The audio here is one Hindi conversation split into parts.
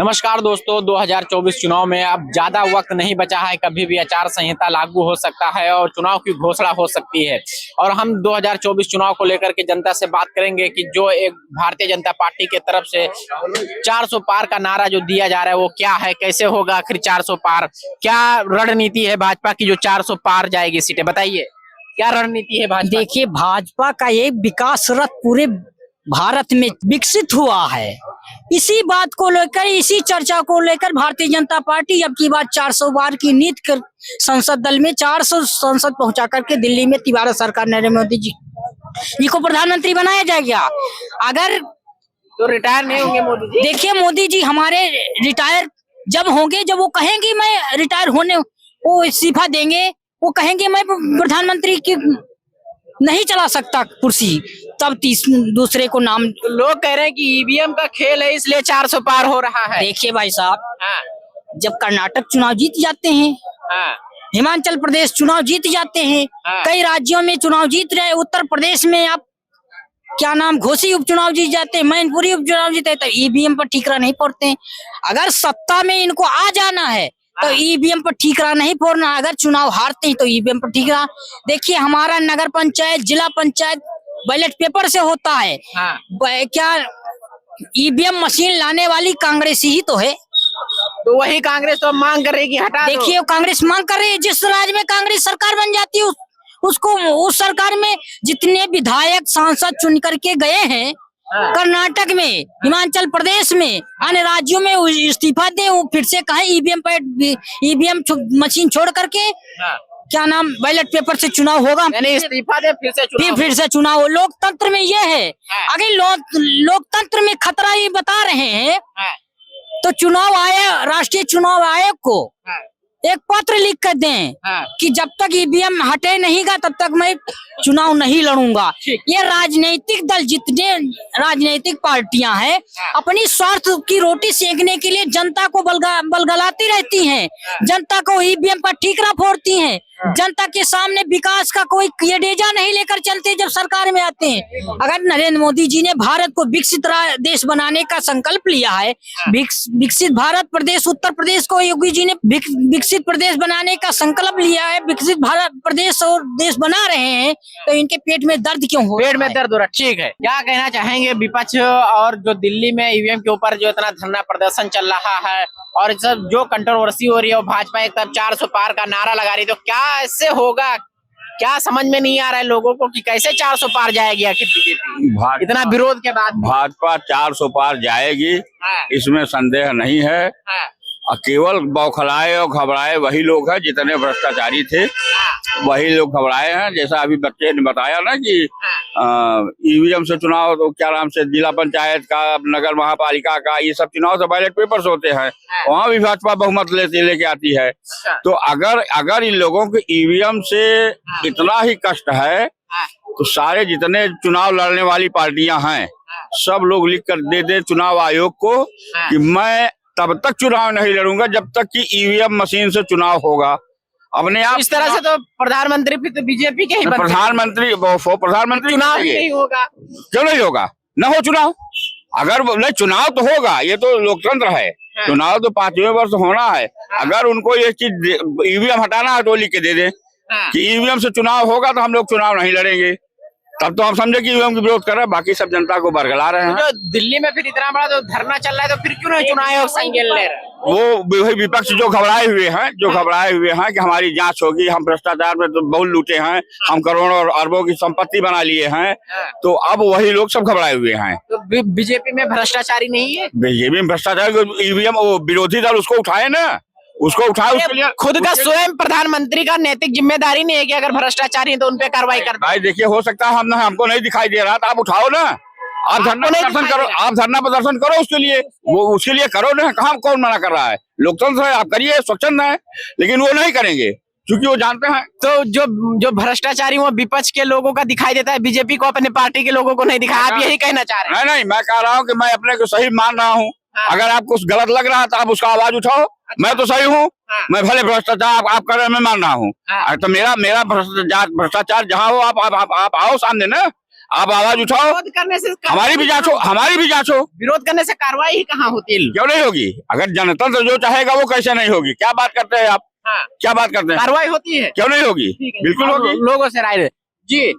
नमस्कार दोस्तों, 2024 चुनाव में अब ज्यादा वक्त नहीं बचा है। कभी भी आचार संहिता लागू हो सकता है और चुनाव की घोषणा हो सकती है। और हम 2024 चुनाव को लेकर के जनता से बात करेंगे कि जो एक भारतीय जनता पार्टी के तरफ से 400 पार का नारा जो दिया जा रहा है वो क्या है, कैसे होगा आखिर 400 पार, क्या रणनीति है भाजपा की जो 400 पार जाएगी सीटें, बताइए क्या रणनीति है भाजपा? देखिए, भाजपा का ये विकास रथ पूरे भारत में विकसित हुआ है। इसी बात को लेकर, इसी चर्चा को लेकर भारतीय जनता पार्टी अब की बात 400 बार की नीति कर संसद दल में 400 संसद पहुंचा करके दिल्ली में तिवारी सरकार नरेंद्र मोदी जी को प्रधानमंत्री बनाया जाएगा। अगर तो रिटायर नहीं होंगे मोदी जी? देखिए, मोदी जी हमारे रिटायर जब होंगे, जब वो कहेंगे मैं रिटायर होने, वो इस्तीफा देंगे, वो कहेंगे मैं प्रधानमंत्री की नहीं चला सकता कुर्सी, तब दूसरे को नाम। लोग कह रहे हैं कि ईवीएम का खेल है इसलिए 400 पार हो रहा है। देखिए भाई साहब, हाँ, जब कर्नाटक चुनाव जीत जाते हैं, हाँ, हिमाचल प्रदेश चुनाव जीत जाते हैं, हाँ। कई राज्यों में चुनाव जीत रहे, उत्तर प्रदेश में आप क्या नाम घोसी उपचुनाव जीत जाते हैं, मैनपुरी उपचुनाव जीते, तो ईवीएम पर ठीकरा नहीं फोड़ते हैं। अगर सत्ता में इनको आ जाना है तो ईवीएम पर ठीकरा नहीं फोड़ना। अगर चुनाव हारते हैं तो ईवीएम पर ठीकरा। देखिए, हमारा नगर पंचायत, जिला पंचायत बैलेट पेपर से होता है। हाँ। क्या ईवीएम मशीन लाने वाली कांग्रेस ही तो है। तो वही कांग्रेस तो मांग कर रही है कि हटा दो। देखिए, कांग्रेस मांग कर रही है, जिस राज्य में कांग्रेस सरकार बन जाती है उसको उस सरकार में जितने विधायक सांसद चुन करके गए हैं, कर्नाटक में, हिमाचल प्रदेश में, अन्य राज्यों में इस्तीफा दे, वो फिर से कहे ईवीएम मशीन छोड़ करके क्या नाम बैलेट पेपर से चुनाव होगा। यानी इस्तीफा दे, फिर से चुनाव हो। लोकतंत्र में ये है। अगर लोकतंत्र में खतरा ये बता रहे हैं तो चुनाव आयोग, राष्ट्रीय चुनाव आयोग को एक पत्र लिख कर दें कि जब तक ईवीएम हटे नहींगा तब तक मैं चुनाव नहीं लड़ूंगा। ये राजनीतिक दल, जितने राजनीतिक पार्टियां हैं, अपनी स्वार्थ की रोटी सेकने के लिए जनता को बलगलाती रहती हैं, जनता को ईवीएम पर ठीकरा फोड़ती हैं, जनता के सामने विकास का कोई एजेंडा नहीं लेकर चलते जब सरकार में आते हैं। अगर नरेंद्र मोदी जी ने भारत को विकसित देश बनाने का संकल्प लिया है, विकसित भारत प्रदेश, उत्तर प्रदेश को योगी जी ने विकसित प्रदेश बनाने का संकल्प लिया है, विकसित भारत प्रदेश और देश बना रहे हैं, तो इनके पेट में दर्द क्यों हो? पेट में दर्द हो रहा। ठीक है, क्या कहना चाहेंगे विपक्ष और जो दिल्ली में ईवीएम के ऊपर जो इतना धरना प्रदर्शन चल रहा है और सब जो कंट्रोवर्सी हो रही है, भाजपा एक तरफ 400 पार का नारा लगा रही है, तो क्या ऐसे होगा? क्या समझ में नहीं आ रहा है लोगों को कि कैसे 400 पार जाएगी आखिर बीजेपी इतना विरोध के बाद? भाजपा 400 पार जाएगी, इसमें संदेह नहीं है। केवल बौखलाए और घबराए वही लोग हैं जितने भ्रष्टाचारी थे, वही लोग घबराए हैं। जैसा अभी बच्चे ने बताया ना कि ईवीएम से चुनाव, तो क्या नाम से जिला पंचायत का, नगर महापालिका का, ये सब चुनाव तो बैलेट पेपर से होते हैं, वहाँ भी भाजपा बहुमत लेके आती है। तो अगर इन लोगों को ईवीएम से इतना ही कष्ट है तो सारे जितने चुनाव लड़ने वाली पार्टियां हैं सब लोग लिख कर दे दे चुनाव आयोग को कि मैं तब तक चुनाव नहीं लड़ूंगा जब तक कि ईवीएम मशीन से चुनाव होगा। अपने आप इस तरह से तो प्रधानमंत्री भी तो बीजेपी के ही प्रधानमंत्री चुनाव ही नहीं होगा। क्यों नहीं होगा? न हो चुनाव, अगर नहीं चुनाव तो होगा, ये तो लोकतंत्र है। चुनाव तो 5वें वर्ष होना है। अगर उनको ये चीज ईवीएम हटाना है तो लिख के दे दे कि ईवीएम से चुनाव होगा तो हम लोग चुनाव नहीं लड़ेंगे, तब तो हम समझे कि ईवीएम की विरोध कर रहे हैं, बाकी सब जनता को बरगला रहे हैं। तो दिल्ली में फिर इतना बड़ा जो धरना चल रहा है तो फिर क्यों नहीं चुनाव आयोग संज्ञान ले रहा है? वो वही विपक्ष जो घबराए हुए हैं कि हमारी जांच होगी, हम भ्रष्टाचार में तो बहुत लूटे हैं, हम करोड़ों और अरबों की संपत्ति बना लिए हैं, तो अब वही लोग सब घबराए हुए हैं। तो बीजेपी में भ्रष्टाचारी नहीं है? बीजेपी में भ्रष्टाचार, ईवीएम वो विरोधी दल उसको उठाए ना, उसको उठाए, उसके लिए खुद का स्वयं प्रधानमंत्री का नैतिक जिम्मेदारी नहीं है कि अगर भ्रष्टाचारी है तो उनपे कार्रवाई कर? भाई देखिए, हो सकता है हमको नहीं दिखाई दे रहा, तो आप उठाओ ना, आप धरना प्रदर्शन करो, आप धरना प्रदर्शन करो, उसके लिए करो ना। कहाँ कौन मना कर रहा है? लोकतंत्र है, आप करिए, स्वच्छंद है, लेकिन वो नहीं करेंगे क्योंकि वो जानते हैं। तो जो भ्रष्टाचारी वो विपक्ष के लोगों का दिखाई देता है, बीजेपी को, अपने पार्टी के लोगों को नहीं दिखाया। आप यही कहना चाह रहे हैं? नहीं, मैं कह रहा हूँ कि मैं अपने को सही मान रहा हूँ। अगर आपको गलत लग रहा है तो आप उसका आवाज उठाओ। मैं तो सही हूँ, मैं भले भ्रष्टाचार आप कर रहे हैं, मैं मान रहा हूँ। तो मेरा भ्रष्टाचार जहाँ हो आप आओ सामने ना, आप आवाज उठाओ, विरोध करने से हमारी भी जांचो, हमारी भी जांचो। विरोध करने से कार्रवाई ही कहाँ होती है? क्यों नहीं होगी? अगर जनतंत्र जो चाहेगा वो कैसे नहीं होगी? क्या बात करते हैं आप? हाँ। क्या बात करते हैं? कार्रवाई होती है, क्यों नहीं होगी? बिल्कुल होगी। लोगों से राय जी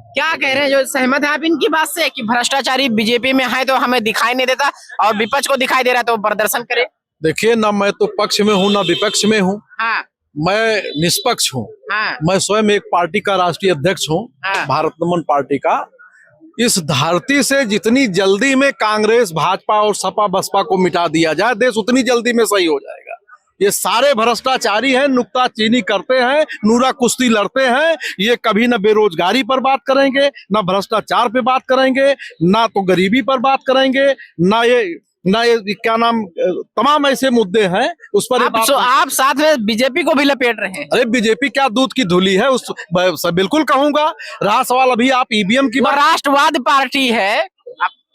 क्या कह रहे हैं? जो सहमत है आप इनकी बात से कि भ्रष्टाचारी बीजेपी में है तो हमें दिखाई नहीं देता और विपक्ष को दिखाई दे रहा है तो प्रदर्शन करे? देखिए ना, मैं तो पक्ष में हूँ ना विपक्ष में हूँ। हाँ। मैं निष्पक्ष हूँ। हाँ। मैं स्वयं एक पार्टी का राष्ट्रीय अध्यक्ष हूँ, हाँ। भारत नमन पार्टी का। इस धरती से जितनी जल्दी में कांग्रेस, भाजपा और सपा बसपा को मिटा दिया जाए, देश उतनी जल्दी में सही हो जाएगा। ये सारे भ्रष्टाचारी हैं, नुक्ताचीनी करते हैं, नूरा कुश्ती लड़ते हैं। ये कभी न बेरोजगारी पर बात करेंगे, ना भ्रष्टाचार पे बात करेंगे, ना तो गरीबी पर बात करेंगे, ना ये क्या नाम, तमाम ऐसे मुद्दे हैं उस पर आप साथ में बीजेपी को भी लपेट रहे हैं। अरे बीजेपी क्या दूध की धुली है, उस बिल्कुल कहूंगा। रहा सवाल अभी आप ईवीएम की वो राष्ट्रवादी पार्टी है,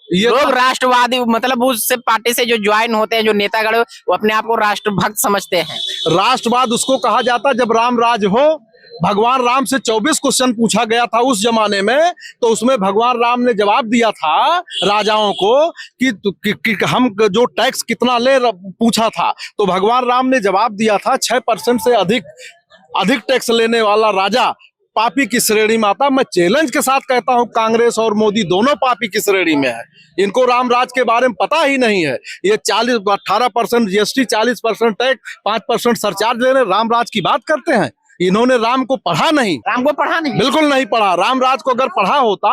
ये लोग राष्ट्रवादी मतलब उस पार्टी से जो ज्वाइन होते हैं, जो नेतागण, वो अपने आप को राष्ट्रभक्त समझते हैं। राष्ट्रवाद उसको कहा जाता जब राम राज हो। भगवान राम से 24 क्वेश्चन पूछा गया था उस जमाने में, तो उसमें भगवान राम ने जवाब दिया था राजाओं को कि हम जो टैक्स कितना ले, पूछा था तो भगवान राम ने जवाब दिया था 6% से अधिक टैक्स लेने वाला राजा पापी की श्रेणी में आता। मैं चैलेंज के साथ कहता हूं, कांग्रेस और मोदी दोनों पापी की श्रेणी में है। इनको रामराज के बारे में पता ही नहीं है। ये 18% जीएसटी, 40% टैक्स, 5% सरचार्ज ले रहे, रामराज की बात करते हैं। इन्होंने राम को पढ़ा नहीं, बिल्कुल नहीं पढ़ा। रामराज को अगर पढ़ा होता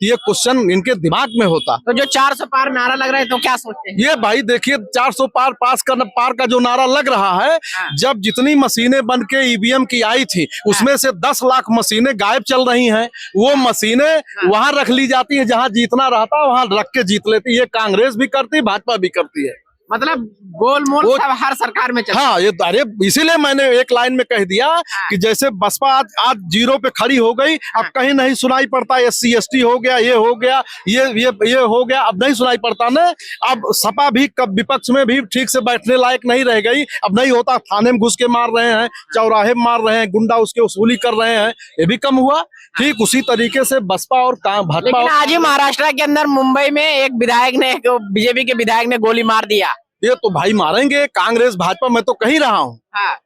ये क्वेश्चन इनके दिमाग में होता। तो जो 400 पार नारा लग रहा है तो क्या सोचते हैं? ये भाई देखिए, 400 पार का जो नारा लग रहा है, जब जितनी मशीनें बन के ईवीएम की आई थी, उसमें से 10 लाख मशीनें गायब चल रही हैं। वो मशीनें वहां रख ली जाती है, जहां जीतना रहता वहां रख के जीत लेती। ये कांग्रेस भी करती, भाजपा भी करती है। मतलब गोलमोल सब हर सरकार में चलता है। हाँ, ये अरे इसीलिए मैंने एक लाइन में कह दिया कि जैसे बसपा आज जीरो पे खड़ी हो गई, अब कहीं नहीं सुनाई पड़ता। SC ST हो गया, ये हो गया, ये हो गया, अब नहीं सुनाई पड़ता ना। अब सपा भी कब विपक्ष में भी ठीक से बैठने लायक नहीं रह गई। अब नहीं होता, थाने में घुस के मार रहे हैं, चौराहे में मार रहे हैं, गुंडा उसके वसूली कर रहे हैं, ये भी कम हुआ। ठीक उसी तरीके से बसपा और भाजपा। आज ही महाराष्ट्र के अंदर मुंबई में एक विधायक ने, बीजेपी के विधायक ने गोली मार दिया। ये तो भाई मारेंगे, कांग्रेस भाजपा, मैं तो कह ही रहा हूँ।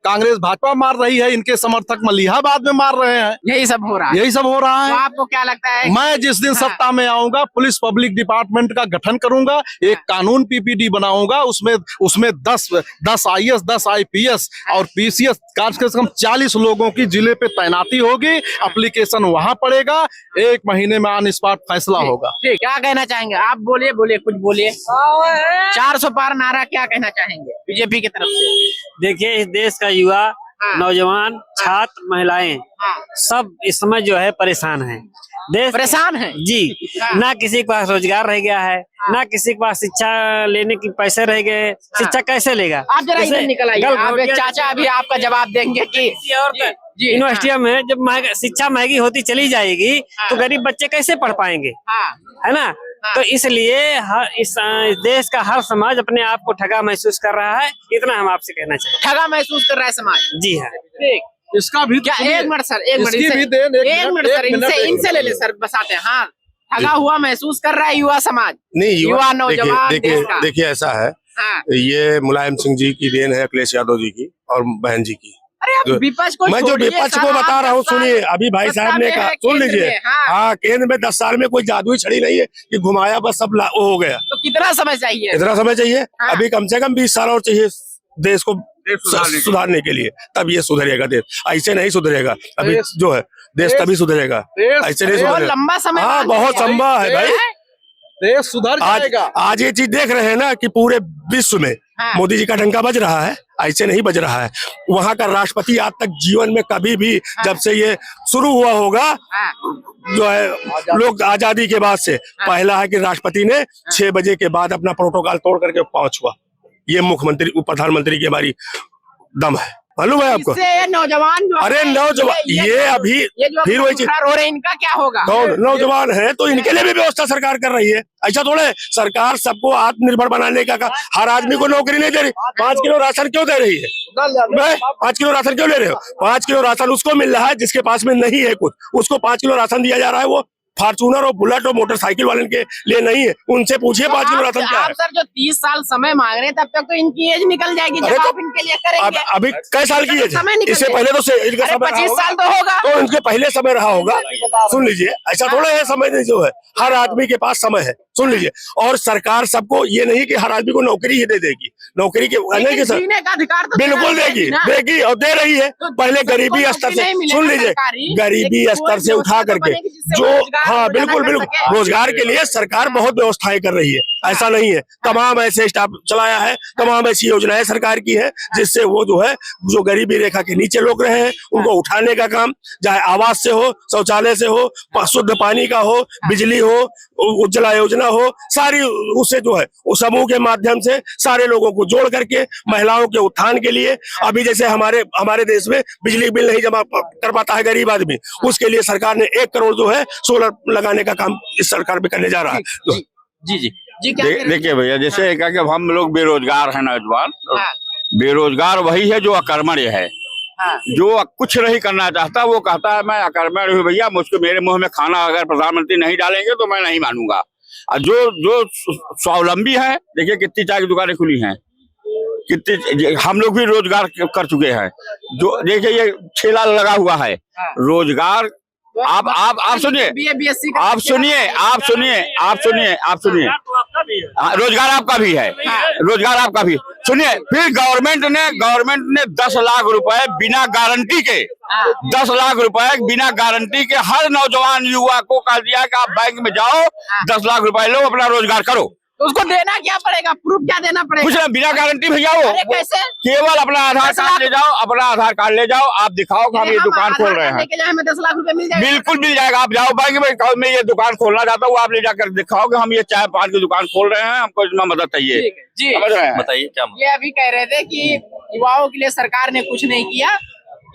कांग्रेस भाजपा मार रही है, इनके समर्थक मलिहाबाद में मार रहे हैं। यही सब हो रहा है, यही सब हो रहा है। तो आपको क्या लगता है? मैं जिस दिन सत्ता में आऊंगा, पुलिस पब्लिक डिपार्टमेंट का गठन करूंगा, एक कानून PPD बनाऊंगा, उसमें 10 IAS, 10 IPS और PCS, कम से कम 40 लोगों की जिले पे तैनाती होगी। एप्लीकेशन वहां पड़ेगा, 1 महीने में ऑन स्पॉट फैसला होगा। क्या कहना चाहेंगे आप? बोलिए कुछ बोलिए। 400 पार नारा क्या कहना चाहेंगे बीजेपी की तरफ से? देखिए, इस देश का युवा, नौजवान, छात्र, महिलाएं सब इस समय जो है परेशान हैं। देश परेशान है जी। ना किसी के पास रोजगार रह गया है, ना किसी के पास शिक्षा लेने की पैसे रह गए। शिक्षा कैसे लेगा? आप जरा इधर निकल आइए। आप एक चाचा अभी आपका जवाब देंगे कि यूनिवर्सिटियों में जब शिक्षा महंगी होती चली जाएगी तो गरीब बच्चे कैसे पढ़ पाएंगे, है ना? तो इसलिए इस देश का हर समाज अपने आप को ठगा महसूस कर रहा है। इतना हम आपसे कहना चाहिए। ठगा महसूस कर रहा है समाज? जी हाँ। ठीक, इसका भी क्या एक मिनट सर, एक मिनट सर, इनसे ले ले सर, बताते हैं। हाँ, ठगा हुआ महसूस कर रहा है युवा समाज, नहीं युवा नौजवान। देखिए ऐसा है, ये मुलायम सिंह जी की देन है, अखिलेश यादव जी की और बहन जी की। अरे विपक्ष को, मैं जो विपक्ष को बता रहा हूँ, सुनिए, अभी भाई साहब ने कहा, सुन लीजिए। हाँ, केंद्र में 10 साल में कोई जादुई छड़ी नहीं है कि घुमाया बस सब हो गया। तो कितना समय चाहिए? इतना समय चाहिए, अभी कम से कम 20 साल और चाहिए देश को सुधारने के लिए, तब ये सुधरेगा देश। ऐसे नहीं सुधरेगा, अभी जो है देश तभी सुधरेगा, ऐसे नहीं सुधरेगा। लंबा समय, हाँ बहुत लंबा है भाई, देश सुधर जाएगा। आज ये चीज देख रहे हैं ना कि पूरे विश्व में मोदी जी का डंका बज रहा है, ऐसे नहीं बज रहा है। वहाँ का राष्ट्रपति आज तक जीवन में कभी भी, जब से ये शुरू हुआ होगा जो है लोग आजादी के बाद से, पहला है कि राष्ट्रपति ने 6 बजे के बाद अपना प्रोटोकॉल तोड़ करके पहुंच हुआ। ये मुख्यमंत्री, प्रधानमंत्री की हमारी दम है, मालूम है आपको? नौजवान जो, अरे नौजवान, ये अभी फिर वही चीज हो रहे, इनका क्या होगा? नौजवान है तो इनके लिए भी व्यवस्था सरकार कर रही है। ऐसा थोड़े सरकार सबको आत्मनिर्भर बनाने का, हर आदमी को नौकरी नहीं दे रही। 5 किलो राशन क्यों दे रही है? 5 किलो राशन क्यों ले रहे हो? 5 किलो राशन उसको मिल रहा है जिसके पास में नहीं है कुछ, उसको 5 किलो राशन दिया जा रहा है, वो फॉर्चूनर और बुलेट और मोटरसाइकिल वाले के लिए नहीं है। उनसे पूछिए तो 5 किलो राशन क्या आप है। सर जो 30 साल समय मांग रहे हैं तब तक तो इनकी एज निकल जाएगी अरे जब तो आप इनके लिए करेंगे। अभी कई साल की एज समय है? निकल इससे जाएगा। पहले तो इनका अरे समय रहा 25 होगा। साल तो होगा। तो इनके पहले समय रहा होगा। सुन लीजिए, ऐसा थोड़ा है समय नहीं जो है, हर आदमी के पास समय है। सुन लीजिए, और सरकार सबको ये नहीं कि हर आदमी को नौकरी ही दे देगी, नौकरी के नहीं कि सर जीने का अधिकार तो बिल्कुल देगी, देगी और दे रही है। पहले गरीबी स्तर से, सुन लीजिए, गरीबी स्तर से उठा करके जो, हाँ बिल्कुल बिल्कुल, रोजगार के लिए सरकार बहुत व्यवस्थाएं कर रही है, ऐसा नहीं है। तमाम ऐसे स्टाफ चलाया है, तमाम ऐसी योजनाएं सरकार की है जिससे वो जो है, जो गरीबी रेखा के नीचे लोग रहे हैं उनको उठाने का काम, चाहे आवास से हो, शौचालय से हो, शुद्ध पानी का हो, बिजली हो, उज्ज्वला योजना हो, सारी उससे जो है वो समूह के माध्यम से सारे लोगों को जोड़ करके महिलाओं के उत्थान के लिए, अभी जैसे हमारे देश में बिजली बिल नहीं जमा कर पाता है गरीब आदमी, उसके लिए सरकार ने 1 करोड़ जो है सोलर लगाने का काम इस सरकार में करने जा रहा है। जी जी जी क्या देखिए भैया, जैसे क्या कि हम लोग बेरोजगार हैं नौजवान, बेरोजगार वही है जो अकर्मण्य है, जो कुछ नहीं करना चाहता वो कहता है मैं अकर्मण्य हूँ भैया, मुझको मेरे मुंह में खाना अगर प्रधानमंत्री नहीं डालेंगे तो मैं नहीं मानूंगा। और जो स्वावलंबी है, देखिए कितनी चाय की दुकानें खुली हैं, कितनी, हम लोग भी रोजगार कर चुके हैं। जो देखिए ये ठेला लगा हुआ है, रोजगार आप सुनिए, रोजगार आपका भी है, रोजगार आपका भी। सुनिए, फिर गवर्नमेंट ने 10 लाख रुपए बिना गारंटी के, 10 लाख रुपए बिना गारंटी के हर नौजवान युवा को कह दिया कि आप बैंक में जाओ, 10 लाख रुपए लो, अपना रोजगार करो। तो उसको देना क्या पड़ेगा, प्रूफ क्या देना पड़ेगा? कुछ ना, बिना गारंटी भैया वो कैसे? केवल अपना आधार कार्ड ले जाओ, अपना आधार कार्ड ले जाओ, आप दिखाओ कि हम ये दुकान खोल रहे हैं, 10 लाख रुपए मिल जाएगा। बिल्कुल मिल जाएगा। आप जाओ बैंक में, कहो मैं ये दुकान खोलना चाहता हूँ, आप ले जाकर दिखाओ कि हम ये चाय पान की दुकान खोल रहे हैं, हमको इसमें मदद चाहिए। जी समझ रहे हैं? बताइए क्या ये अभी कह रहे थे कि युवाओं के लिए सरकार ने कुछ नहीं किया,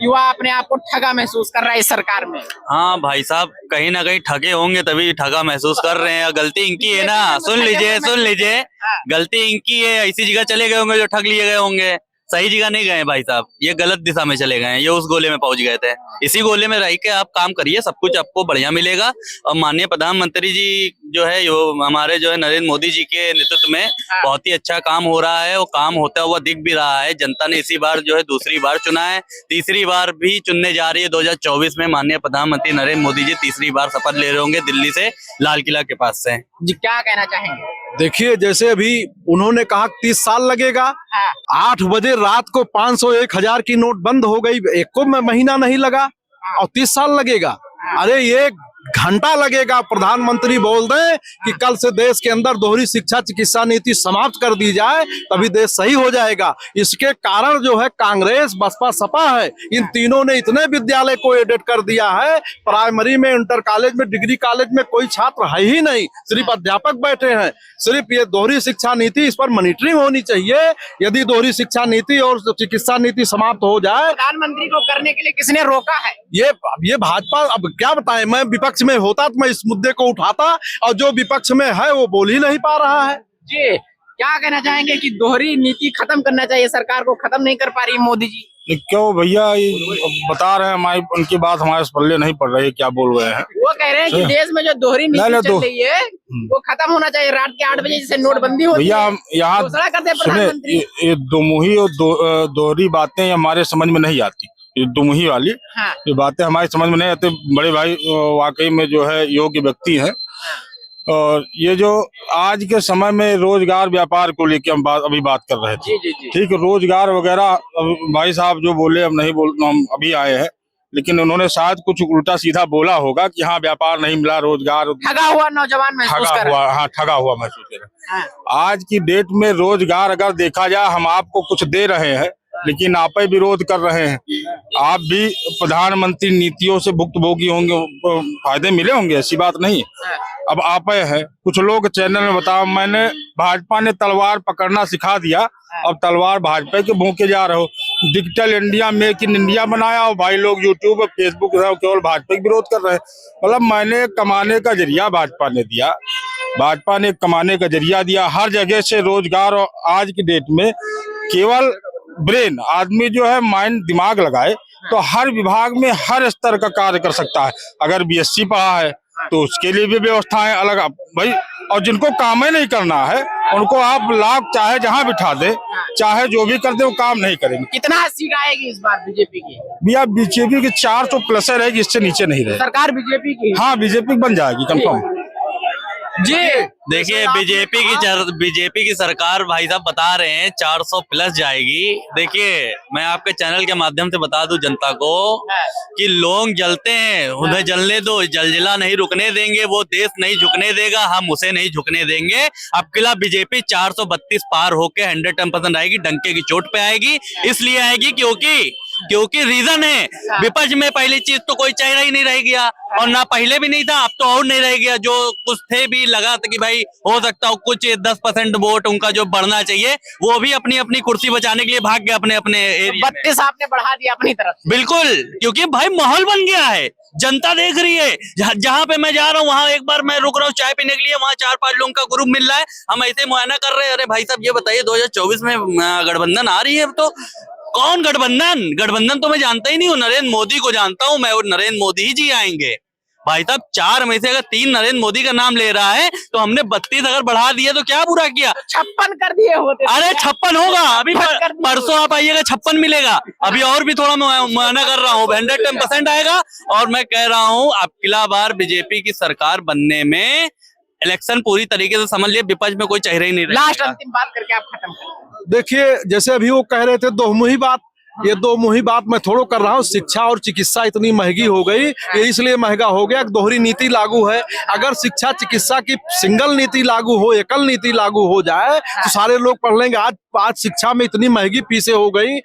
युवा अपने आप को ठगा महसूस कर रहा है इस सरकार में। हाँ भाई साहब, कहीं ना कहीं ठगे होंगे तभी ठगा महसूस कर रहे हैं। गलती इनकी है ना, सुन लीजिए, गलती इनकी है। ऐसी जगह चले गए होंगे जो ठग लिए गए होंगे, सही जगह नहीं गए भाई साहब, ये गलत दिशा में चले गए हैं, ये उस गोले में पहुंच गए थे। इसी गोले में रह के आप काम करिए, सब कुछ आपको बढ़िया मिलेगा। और माननीय प्रधानमंत्री जी जो है, हमारे जो है नरेंद्र मोदी जी के नेतृत्व में बहुत ही अच्छा काम हो रहा है, वो काम होता हुआ दिख भी रहा है। जनता ने इसी बार जो है दूसरी बार चुना है, तीसरी बार भी चुनने जा रही है। 2024 में माननीय प्रधानमंत्री नरेंद्र मोदी जी तीसरी बार शपथ ले रहे होंगे दिल्ली से, लाल किला के पास से। जी क्या कहना चाहेंगे? देखिए, जैसे अभी उन्होंने कहा 30 साल लगेगा, 8 बजे रात को 500 1000 की नोट बंद हो गई, एक को महीना नहीं लगा और 30 साल लगेगा। अरे ये घंटा लगेगा। प्रधानमंत्री बोल दें कि कल से देश के अंदर दोहरी शिक्षा चिकित्सा नीति समाप्त कर दी जाए, तभी देश सही हो जाएगा। इसके कारण जो है कांग्रेस, बसपा, सपा है, इन तीनों ने इतने विद्यालय को एडिट कर दिया है, प्राइमरी में, इंटर कॉलेज में, डिग्री कॉलेज में कोई छात्र है ही नहीं, सिर्फ अध्यापक बैठे हैं। सिर्फ ये दोहरी शिक्षा नीति, इस पर मॉनिटरिंग होनी चाहिए। यदि दोहरी शिक्षा नीति और चिकित्सा नीति समाप्त हो जाए, प्रधानमंत्री को करने के लिए किसने रोका है? ये भाजपा, अब क्या बताएं, मैं विपक्ष में होता तो मैं इस मुद्दे को उठाता, और जो विपक्ष में है वो बोल ही नहीं पा रहा है। जी क्या कहना चाहेंगे कि दोहरी नीति खत्म करना चाहिए, सरकार को खत्म नहीं कर पा रही मोदी जी? क्यों भैया, बता रहे हैं, हमारी उनकी बात हमारे पल्ले नहीं पड़ रही है, क्या बोल रहे हैं। वो कह रहे हैं कि देश में जो दोहरी नीति चल रही है वो खत्म होना चाहिए। रात के 8 बजे जैसे नोटबंदी होती है, यहाँ घोषणा करते हैं प्रधानमंत्री। ये दुमुही और दोहरी बातें हमारे समझ में नहीं आती। ये दुमुही वाली ये बातें हमारे समझ में नहीं आती। बड़े भाई वाकई में जो है योग्य व्यक्ति हैं। और ये जो आज के समय में रोजगार व्यापार को लेकर हम अभी बात कर रहे थे, ठीक, रोजगार वगैरह, भाई साहब जो बोले हम नहीं बोल, हम अभी आए हैं, लेकिन उन्होंने शायद कुछ उल्टा सीधा बोला होगा कि हाँ व्यापार नहीं मिला, रोजगार ठगा हुआ नौजवान महसूस कर रहा है। हाँ, ठगा हुआ महसूस कर रहे हैं। आज की डेट में रोजगार अगर देखा जाए, हम आपको कुछ दे रहे हैं लेकिन आप ही विरोध कर रहे हैं। आप भी प्रधानमंत्री नीतियों से भुक्तभोगी होंगे, फायदे मिले होंगे, ऐसी बात नहीं। अब आप है, कुछ लोग चैनल में बताओ, मैंने भाजपा ने तलवार पकड़ना सिखा दिया, अब तलवार भाजपा के भूखे जा रहे हो। Digital India, make in India बनाया और भाई लोग यूट्यूब और फेसबुक केवल भाजपा का विरोध कर रहे हैं। मतलब मैंने कमाने का जरिया भाजपा ने दिया, भाजपा ने कमाने का जरिया दिया, हर जगह से रोजगार। और आज की डेट में केवल ब्रेन, आदमी जो है माइंड, दिमाग लगाए तो हर विभाग में हर स्तर का कार्य कर सकता है। अगर बीएससी पढ़ा है तो उसके लिए भी व्यवस्थाएं अलग भाई। और जिनको काम ही नहीं करना है उनको आप लाख चाहे जहां बिठा दे, चाहे जो भी कर दे, वो काम नहीं करेंगे। कितना सीट आएगी इस बार बीजेपी की? भैया बीजेपी की 400 प्लस रहेगी, इससे नीचे नहीं रहेगी। सरकार बीजेपी की? हाँ, बीजेपी बन जाएगी कंफर्म। जी देखिए बीजेपी की सरकार भाई साहब बता रहे हैं 400 प्लस जाएगी। देखिए मैं आपके चैनल के माध्यम से बता दूं जनता को कि लोग जलते हैं, उन्हें जलने दो, जलजिला नहीं रुकने देंगे, वो देश नहीं झुकने देगा, हम उसे नहीं झुकने देंगे। अब किला बीजेपी 432 पार होके 110% आएगी, डंके की चोट पे आएगी। इसलिए आएगी क्योंकि रीजन है, विपक्ष में पहली चीज तो कोई चेहरा ही नहीं रह गया, और ना पहले भी नहीं था, अब तो और नहीं रह गया। जो कुछ थे भी लगा था कि भाई हो सकता हो कुछ 10% वोट उनका जो बढ़ना चाहिए, वो भी अपनी अपनी कुर्सी बचाने के लिए भाग गया अपने एरिया। 32 आपने बढ़ा दिया अपनी तरफ से। बिल्कुल, क्योंकि भाई माहौल बन गया है, जनता देख रही है। जहां पे मैं जा रहा हूँ वहां एक बार मैं रुक रहा हूँ चाय पीने के लिए, वहां 4-5 लोगों का ग्रुप मिल रहा है, हम ऐसे मुआयना कर रहे हैं। अरे भाई साहब ये बताइए 2024 में गठबंधन आ रही है, तो कौन गठबंधन तो मैं जानता ही नहीं हूँ, नरेंद्र मोदी को जानता हूँ मैं, और नरेंद्र मोदी ही जी आएंगे। भाई साहब 4 में से अगर 3 नरेंद्र मोदी का नाम ले रहा है, तो हमने 32 अगर बढ़ा दिया तो क्या बुरा किया? 56 कर दिए होते। अरे 56 होगा, अभी परसों आप आइएगा 56 मिलेगा। अभी और भी थोड़ा मुआयना कर रहा हूँ, 110% आएगा। और मैं कह रहा हूँ अब अगला बार बीजेपी की सरकार बनने में इलेक्शन पूरी तरीके से समझ लिए, विपक्ष में कोई चेहरा ही नहीं रहेगा। लास्ट अंतिम बात करके आप खत्म करें। देखिए, जैसे अभी वो कह रहे थे दोमुही बात, ये दोमुही बात मैं थोड़ा कर रहा हूँ। शिक्षा और चिकित्सा इतनी महंगी हो गई, ये इसलिए महंगा हो गया, दोहरी नीति लागू है। अगर शिक्षा चिकित्सा की सिंगल नीति लागू हो, एकल नीति लागू हो जाए तो सारे लोग पढ़ लेंगे। आज शिक्षा में इतनी महंगी फीसें हो गई,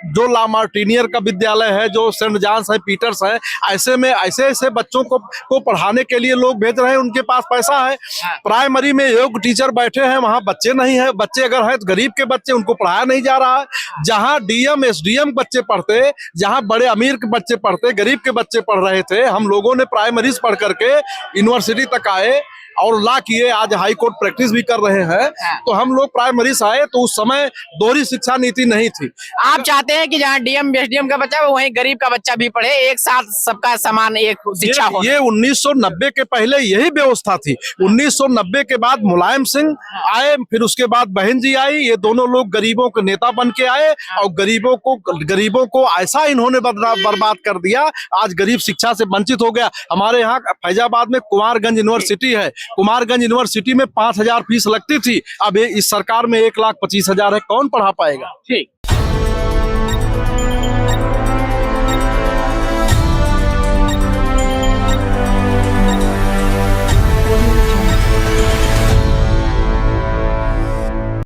जो ला मार्टिनियर का विद्यालय है, जो सेंट जॉन्स है, पीटर्स है, ऐसे में ऐसे बच्चों को पढ़ाने के लिए लोग भेज रहे हैं, उनके पास पैसा है। प्राइमरी में योग्य टीचर बैठे हैं, वहां बच्चे नहीं है, बच्चे अगर है तो गरीब के बच्चे, उनको पढ़ाया नहीं जा रहा है। जहां डीएम एसडीएम बच्चे पढ़ते, जहां बड़े अमीर के बच्चे पढ़ते, गरीब के बच्चे पढ़ रहे थे। हम लोगों ने प्राइमरी पढ़ करके यूनिवर्सिटी तक आए और ला किए, आज हाई कोर्ट प्रैक्टिस भी कर रहे हैं। तो हम लोग प्राइमरी से आए, तो उस समय दोहरी शिक्षा नीति नहीं थी। आप चाहते हैं कि जहाँ डीएम एसडीएम का बच्चा है वहीं गरीब का बच्चा भी पढ़े, एक साथ सबका समान एक शिक्षा हो। ये 1990 के पहले यही व्यवस्था थी। 1990 के बाद मुलायम सिंह आए, फिर उसके बाद बहन जी आई, ये दोनों लोग गरीबों के नेता बन के आए, और गरीबों को ऐसा इन्होंने बर्बाद कर दिया, आज गरीब शिक्षा से वंचित हो गया। हमारे यहाँ फैजाबाद में कुमारगंज यूनिवर्सिटी है, कुमारगंज यूनिवर्सिटी में 5000 फीस लगती थी, अब इस सरकार में 1,25,000 है, कौन पढ़ा पाएगा? ठीक।